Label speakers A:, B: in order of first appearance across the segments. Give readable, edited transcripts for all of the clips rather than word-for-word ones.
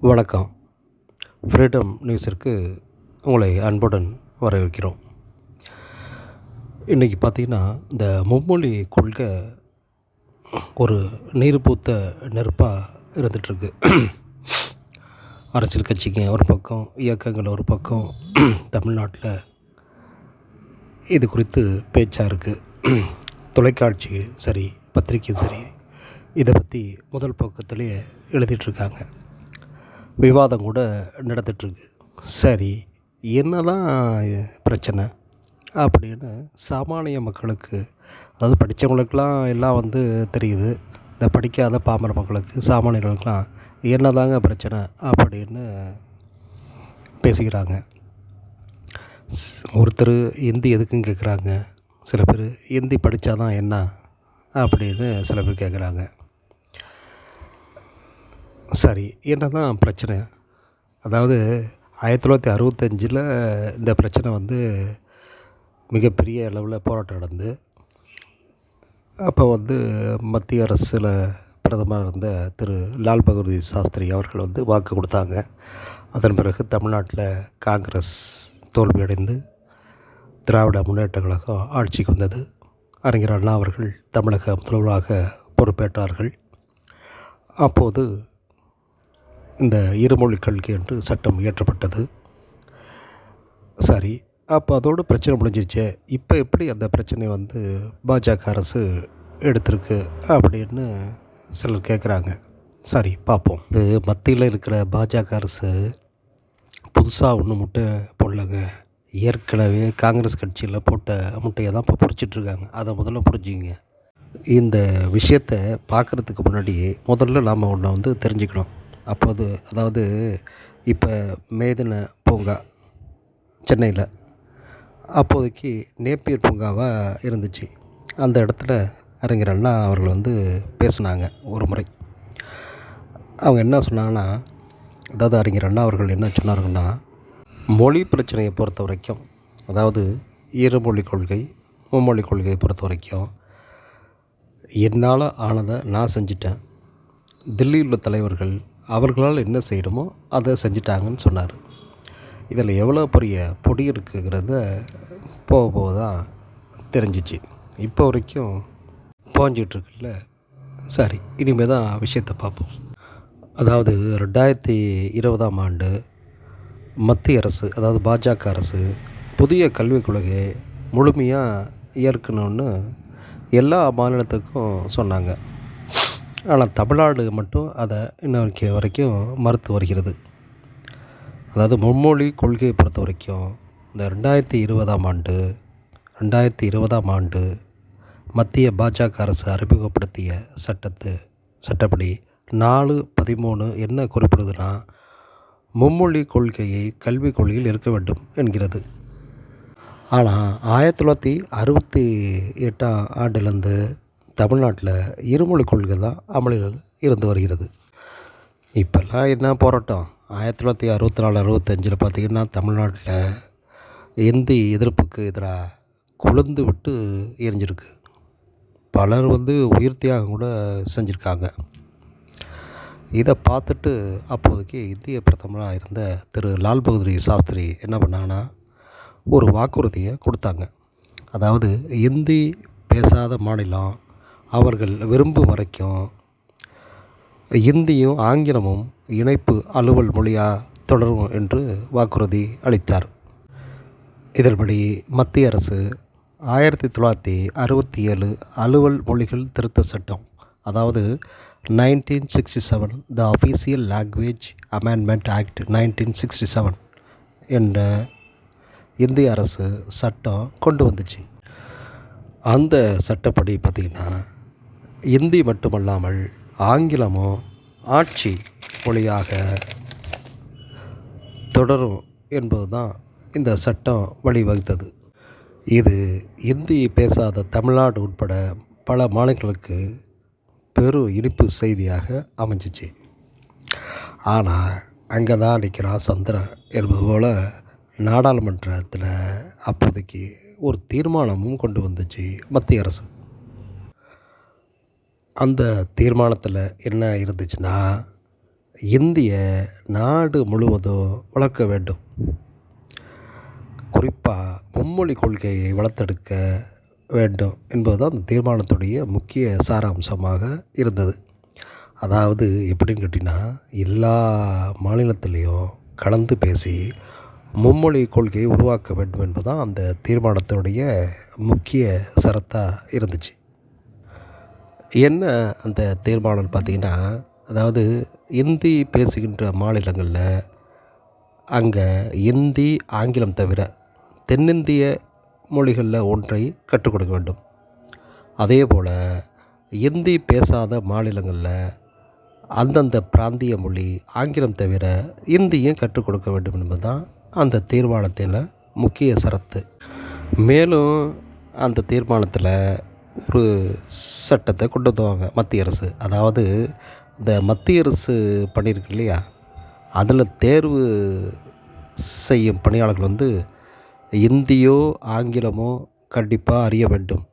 A: வணக்கம். ஃப்ரீடம் நியூஸிற்கு உங்களை அன்புடன் வரவேற்கிறோம். இன்றைக்கி பார்த்திங்கன்னா, இந்த மும்மொழி கொள்கை ஒரு நீர் பூத்த நெருப்பாக இருந்துகிட்ருக்கு. அரசியல் கட்சிங்க ஒரு பக்கம், இயக்கங்கள் ஒரு பக்கம், தமிழ்நாட்டில் இது குறித்து பேச்சாக இருக்குது. தொலைக்காட்சி சரி, பத்திரிக்கை சரி, இதை பற்றி முதல் பக்கத்திலே எழுதிட்டுருக்காங்க. விவாதம் கூட நடந்துகிட்ருக்கு. சரி, என்ன தான் பிரச்சனை அப்படின்னு சாமானிய மக்களுக்கு, அதாவது படித்தவங்களுக்கெல்லாம் எல்லாம் தெரியுது. இந்த படிக்காத பாமர மக்களுக்கு, சாமானியர்களுக்கெல்லாம் என்ன தாங்க பிரச்சனை அப்படின்னு பேசிக்கிறாங்க. ஒருத்தர் ஹிந்தி எதுக்குன்னு கேட்குறாங்க. சில பேர் ஹிந்தி படித்தாதான் என்ன அப்படின்னு சில பேர் கேட்குறாங்க. சரி, என்ன தான் பிரச்சனை? அதாவது 1965 இந்த பிரச்சனை மிகப்பெரிய அளவில் போராட்டம் நடந்து, அப்போ மத்திய அரசில் பிரதமர் இருந்த திரு லால் பகதூர் சாஸ்திரி அவர்கள் வாக்கு கொடுத்தாங்க. அதன் பிறகு தமிழ்நாட்டில் காங்கிரஸ் தோல்வியடைந்து திராவிட முன்னேற்ற கழகம் ஆட்சிக்கு வந்தது. அறிஞர் அண்ணா அவர்கள் தமிழக முதல்வராக பொறுப்பேற்றார்கள். அப்போது இந்த இருமொழி கொள்கை என்று சட்டம் இயற்றப்பட்டது. சரி, அப்போ அதோடு பிரச்சனை முடிஞ்சிருச்சு. இப்போ எப்படி அந்த பிரச்சனையை பாஜக அரசு எடுத்திருக்கு அப்படின்னு சிலர் கேட்குறாங்க. சரி, பார்ப்போம். இது மத்தியில் இருக்கிற பாஜக அரசு புதுசாக ஒன்றும் முட்டை போடலங்க. ஏற்கனவே காங்கிரஸ் கட்சியில் போட்ட முட்டையை தான் இப்போ பொறிச்சிட்ருக்காங்க. அதை முதல்ல புரிஞ்சுங்க. இந்த விஷயத்தை பார்க்குறதுக்கு முன்னாடி முதல்ல நாம் ஒன்றை தெரிஞ்சுக்கணும். அதாவது இப்போ மேதின பூங்கா சென்னையில் அப்போதைக்கு நேப்பியர் பூங்காவாக இருந்துச்சு. அந்த இடத்துல அறிஞர் அண்ணா அவர்கள் பேசினாங்க ஒரு முறை. அவங்க என்ன சொன்னாங்கன்னா, அதாவது அறிஞர் அண்ணா அவர்கள் என்ன சொன்னாருங்கன்னா, மொழி பிரச்சனையை பொறுத்த வரைக்கும், அதாவது இருமொழி கொள்கை, மும்மொழி கொள்கையை பொறுத்த வரைக்கும் என்னால் ஆனதை நான் செஞ்சிட்டேன். தில்லியில் உள்ள தலைவர்கள் அவர்களால் என்ன செய்யணுமோ அதை செஞ்சிட்டாங்கன்னு சொன்னார். இதில் எவ்வளோ பெரிய பொடி இருக்குங்கிறத போக போக தான் தெரிஞ்சிச்சு. இப்போ வரைக்கும் போஞ்சிட்ருக்குல்ல. சரி, இனிமேல் தான் விஷயத்தை பார்ப்போம். அதாவது 2020ஆம் ஆண்டு மத்திய அரசு, அதாவது பாஜக அரசு புதிய கல்விக் கொள்கையை முழுமையாக ஏற்கணும்னு எல்லா மாநிலத்துக்கும் சொன்னாங்க. ஆனால் தமிழ்நாடு மட்டும் அதை இன்ன வரைக்கும் மறுத்து வருகிறது. அதாவது மும்மொழி கொள்கையை பொறுத்த வரைக்கும் இந்த 2020ஆம் ஆண்டு மத்திய பாஜக அரசு அறிமுகப்படுத்திய சட்டப்படி 4(13) என்ன குறிப்பிடுதுன்னா, மும்மொழி கொள்கையை கல்விக் கொள்கையில் இருக்க வேண்டும் என்கிறது. ஆனால் 1968ஆம் ஆண்டிலிருந்து தமிழ்நாட்டில் இருமொழி கொள்கை தான் அமலில் இருந்து வருகிறது. இப்போல்லாம் என்ன போராட்டம்? 1964-65 பார்த்திங்கன்னா தமிழ்நாட்டில் இந்தி எதிர்ப்புக்கு எதிராக கொழுந்து விட்டு எரிஞ்சிருக்கு. பலர் உயிர் தியாகம் கூட செஞ்சுருக்காங்க. இதை பார்த்துட்டு அப்போதைக்கு இந்திய பிரதமராக இருந்த திரு லால் பகதூர் சாஸ்திரி என்ன பண்ணாங்கன்னா, ஒரு வாக்குறுதியை கொடுத்தாங்க. அதாவது இந்தி பேசாத மாநிலம் அவர்கள் விரும்பும் வரைக்கும் இந்தியும் ஆங்கிலமும் இணைப்பு அலுவல் மொழியாக தொடரும் என்று வாக்குறுதி அளித்தார். இதன்படி மத்திய அரசு 1967 அலுவல் மொழிகள் திருத்த சட்டம், அதாவது 1967 த அஃபீஷியல் லாங்குவேஜ் அமெண்ட்மெண்ட் ஆக்ட் 1967 என்ற இந்திய அரசு சட்டம் கொண்டு வந்துச்சு. அந்த சட்டப்படி பார்த்திங்கன்னா, இந்தி மட்டுமல்லாமல் ஆங்கிலமும் ஆட்சி மொழியாக தொடரும் என்பது தான் இந்த சட்டம் வழிவகுத்தது. இது இந்தி பேசாத தமிழ்நாடு உட்பட பல மாநிலங்களுக்கு பெரும் இனிப்பு செய்தியாக அமைஞ்சிச்சு. ஆனால் அங்கே தான் நிற்கிறான் சந்திரன் என்பது போல் நாடாளுமன்றத்தில் அப்போதைக்கு ஒரு தீர்மானமும் கொண்டு வந்துச்சு மத்திய அரசு. அந்த தீர்மானத்தில் என்ன இருந்துச்சுன்னா, இந்திய நாடு முழுவதும் வளர்க்க வேண்டும். குறிப்பாக மும்மொழி கொள்கையை வளர்த்தெடுக்க வேண்டும் என்பதுதான் அந்த தீர்மானத்துடைய முக்கிய சாராம்சமாக இருந்தது. அதாவது எப்படின்னு கேட்டிங்கன்னா, எல்லா மாநிலத்திலையும் கலந்து பேசி மும்மொழி கொள்கையை உருவாக்க வேண்டும் என்பதுதான் அந்த தீர்மானத்துடைய முக்கிய ஷரத்தாக இருந்துச்சு. என்ன அந்த தீர்மானம்னு பார்த்தீங்கன்னா, அதாவது இந்தி பேசுகின்ற மாநிலங்களில் அங்கே இந்தி, ஆங்கிலம் தவிர தென்னிந்திய மொழிகளில் ஒன்றை கற்றுக் கொடுக்க வேண்டும். அதே போல் இந்தி பேசாத மாநிலங்களில் அந்தந்த பிராந்திய மொழி ஆங்கிலம் தவிர இந்தியும் கற்றுக் கொடுக்க வேண்டும் என்பது தான் அந்த தீர்மானத்தில் முக்கிய ஷரத்து. மேலும் அந்த தீர்மானத்தில் ஒரு சட்டத்தை கொண்டு வந்துவாங்க மத்திய அரசு. அதாவது இந்த மத்திய அரசு பண்ணியிருக்கு இல்லையா, அதில் தேர்வு செய்யும் பணியாளர்கள் இந்தியோ ஆங்கிலமோ கண்டிப்பாக அறிய வேண்டும்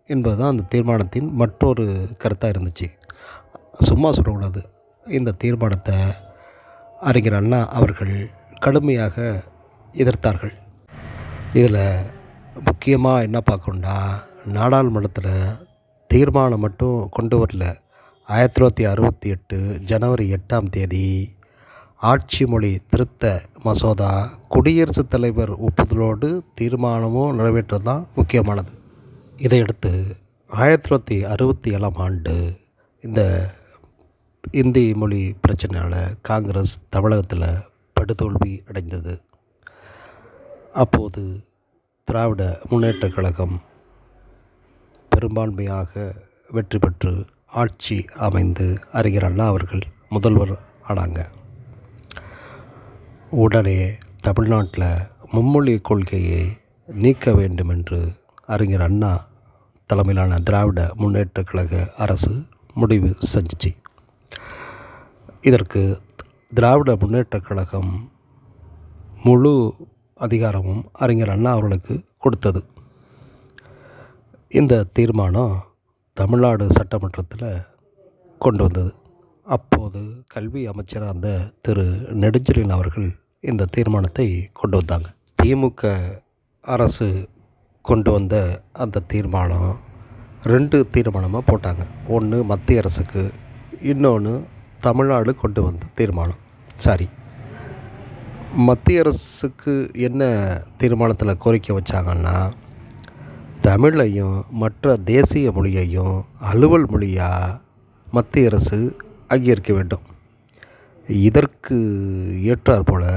A: என்பது தான் அந்த தீர்மானத்தின் மற்றொரு கருத்தாக இருந்துச்சு. சும்மா சொல்லக்கூடாது. இந்த தீர்மானத்தை அறிஞர் அண்ணா அவர்கள் கடுமையாக எதிர்த்தார்கள். இதில் முக்கியமாக என்ன பார்க்கணுன்னா, நாடாளுமன்றத்தில் தீர்மானம் மட்டும் கொண்டு வரல. 1968 ஜனவரி 8ஆம் தேதி ஆட்சி மொழி திருத்த மசோதா குடியரசுத் தலைவர் ஒப்புதலோடு தீர்மானமும் நிறைவேற்றது தான் முக்கியமானது. இதையடுத்து 1967ஆம் ஆண்டு இந்த இந்தி மொழி பிரச்சனையால் காங்கிரஸ் தமிழகத்தில் படுதோல்வி அடைந்தது. அப்போது திராவிட முன்னேற்றக் கழகம் பெரும்பான்மையாக வெற்றி பெற்று ஆட்சி அமைந்து அறிஞர் அண்ணா அவர்கள் முதல்வர் ஆனாங்க. உடனே தமிழ்நாட்டில் மும்மொழி கொள்கையை நீக்க வேண்டும் என்று அறிஞர் அண்ணா தலைமையிலான திராவிட முன்னேற்றக் கழக அரசு முடிவு செஞ்சிச்சு. இதற்கு திராவிட முன்னேற்றக் கழகம் முழு அதிகாரமும் அறிஞர் அண்ணா அவர்களுக்கு கொடுத்தது. இந்த தீர்மானம் தமிழ்நாடு சட்டமன்றத்தில் கொண்டு வந்தது. அப்போது கல்வி அமைச்சராக அந்த திரு நெடுஞ்செழியன் அவர்கள் இந்த தீர்மானத்தை கொண்டு வந்தாங்க. திமுக அரசு கொண்டு வந்த அந்த தீர்மானம் 2 தீர்மானமாக போட்டாங்க. ஒன்று மத்திய அரசுக்கு, இன்னொன்று தமிழ்நாடு கொண்டு வந்த தீர்மானம். மத்திய அரசுக்கு என்ன தீர்மானத்தில் கோரிக்கை வச்சாங்கன்னா, தமிழையும் மற்ற தேசிய மொழியையும் அலுவல் மொழியாக மத்திய அரசு அங்கீகரிக்க வேண்டும். இதற்கு ஏற்றாற்போல்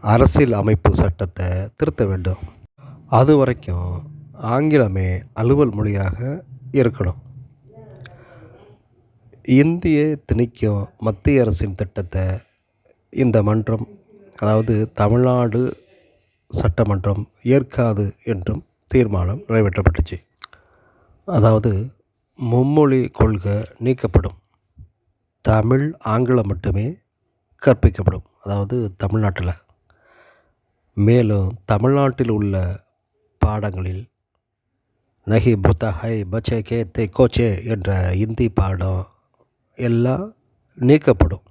A: அரசியல் அமைப்பு சட்டத்தை திருத்த வேண்டும். அது வரைக்கும் ஆங்கிலமே அலுவல் மொழியாக இருக்கணும். இந்தியை திணிக்கும் மத்திய அரசின் திட்டத்தை இந்த மன்றம், அதாவது தமிழ்நாடு சட்டமன்றம் ஏற்காது என்றும் தீர்மானம் நிறைவேற்றப்பட்டுச்சு. அதாவது மும்மொழி கொள்கை நீக்கப்படும், தமிழ் ஆங்கிலம் மட்டுமே கற்பிக்கப்படும், அதாவது தமிழ்நாட்டில். மேலும் தமிழ்நாட்டில் உள்ள பாடங்களில் நஹி புத்தா ஹை பச்சே கே தே கோச்சே என்ற இந்தி பாடம் எல்லாம் நீக்கப்படும்.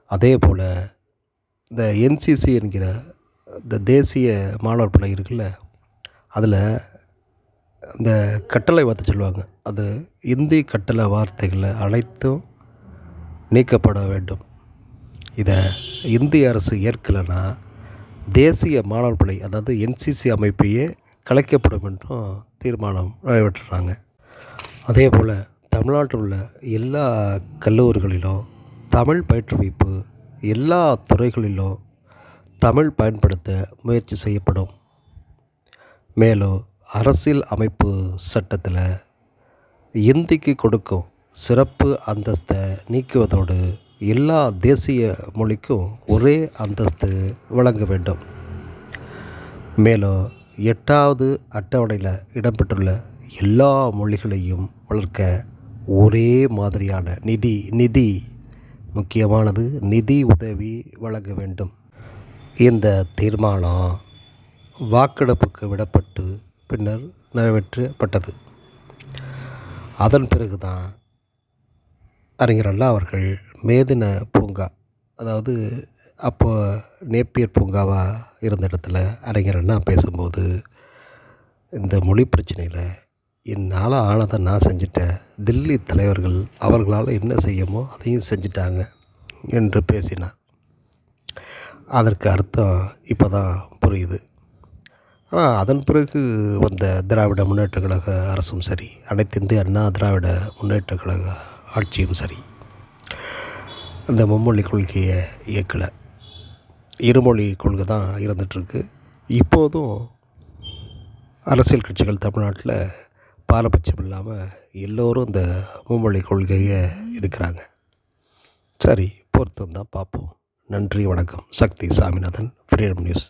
A: அதே போல் இந்த என்சிசி என்கிற இந்த தேசிய மாணவர் படை இருக்குல்ல, அதில் இந்த கட்டளை வார்த்தை சொல்லுவாங்க, அது இந்தி கட்டளை வார்த்தைகளை அனைத்தும் நீக்கப்பட வேண்டும். இதை இந்திய அரசு ஏற்கலைன்னா தேசிய மாணவர் படை, அதாவது என்சிசி அமைப்பையே கலைக்கப்படும் என்றும் தீர்மானம் நிறைவேற்றுறாங்க. அதே போல் தமிழ்நாட்டில் உள்ள எல்லா கல்லூரிகளிலும் தமிழ் பயிற்றுவிப்பு, எல்லா துறைகளிலும் தமிழ் பயன்படுத்த முயற்சி செய்யப்படும். மேலும் அரசியல் அமைப்பு சட்டத்தில் இந்திக்கு கொடுக்கும் சிறப்பு அந்தஸ்தை நீக்குவதோடு எல்லா தேசிய மொழிக்கும் ஒரே அந்தஸ்து வழங்க வேண்டும். மேலும் 8வது அட்டவணையில் இடம்பெற்றுள்ள எல்லா மொழிகளையும் வளர்க்க ஒரே மாதிரியான நிதி முக்கியமானது நிதி உதவி வழங்க வேண்டும். இந்த தீர்மானம் வாக்கெடுப்புக்கு விடப்பட்டு பின்னர் நிறைவேற்றப்பட்டது. அதன் பிறகு தான் அறிஞர் அண்ணா அவர்கள் மேதின பூங்கா, அதாவது அப்போ நேப்பியர் பூங்காவாக இருந்த இடத்துல அறிஞர் அண்ணா பேசும்போது, இந்த மொழி பிரச்சனையில் என்னால் ஆனதை நான் செஞ்சுட்டேன், தில்லி தலைவர்கள் அவர்களால் என்ன செய்யுமோ அதையும் செஞ்சுட்டாங்க என்று பேசினார். அதற்கு அர்த்தம் இப்போ தான் புரியுது. ஆனால் அதன் பிறகு வந்த திராவிட முன்னேற்றக் கழக அரசும் சரி, அனைத்து இந்திய அண்ணா திராவிட முன்னேற்றக் கழக ஆட்சியும் சரி, அந்த மும்மொழி கொள்கையை இயக்கலை. இருமொழி கொள்கை தான் இருந்துகிட்ருக்கு. இப்போதும் அரசியல் கட்சிகள் தமிழ்நாட்டில் பாரபட்சம் இல்லாமல் எல்லோரும் இந்த மும்மொழி கொள்கையை எதிர்க்கிறாங்க. சரி, பொறுத்து தான் பார்ப்போம். நன்றி, வணக்கம். சக்தி சாமிநாதன், ஃப்ரீடம் நியூஸ்.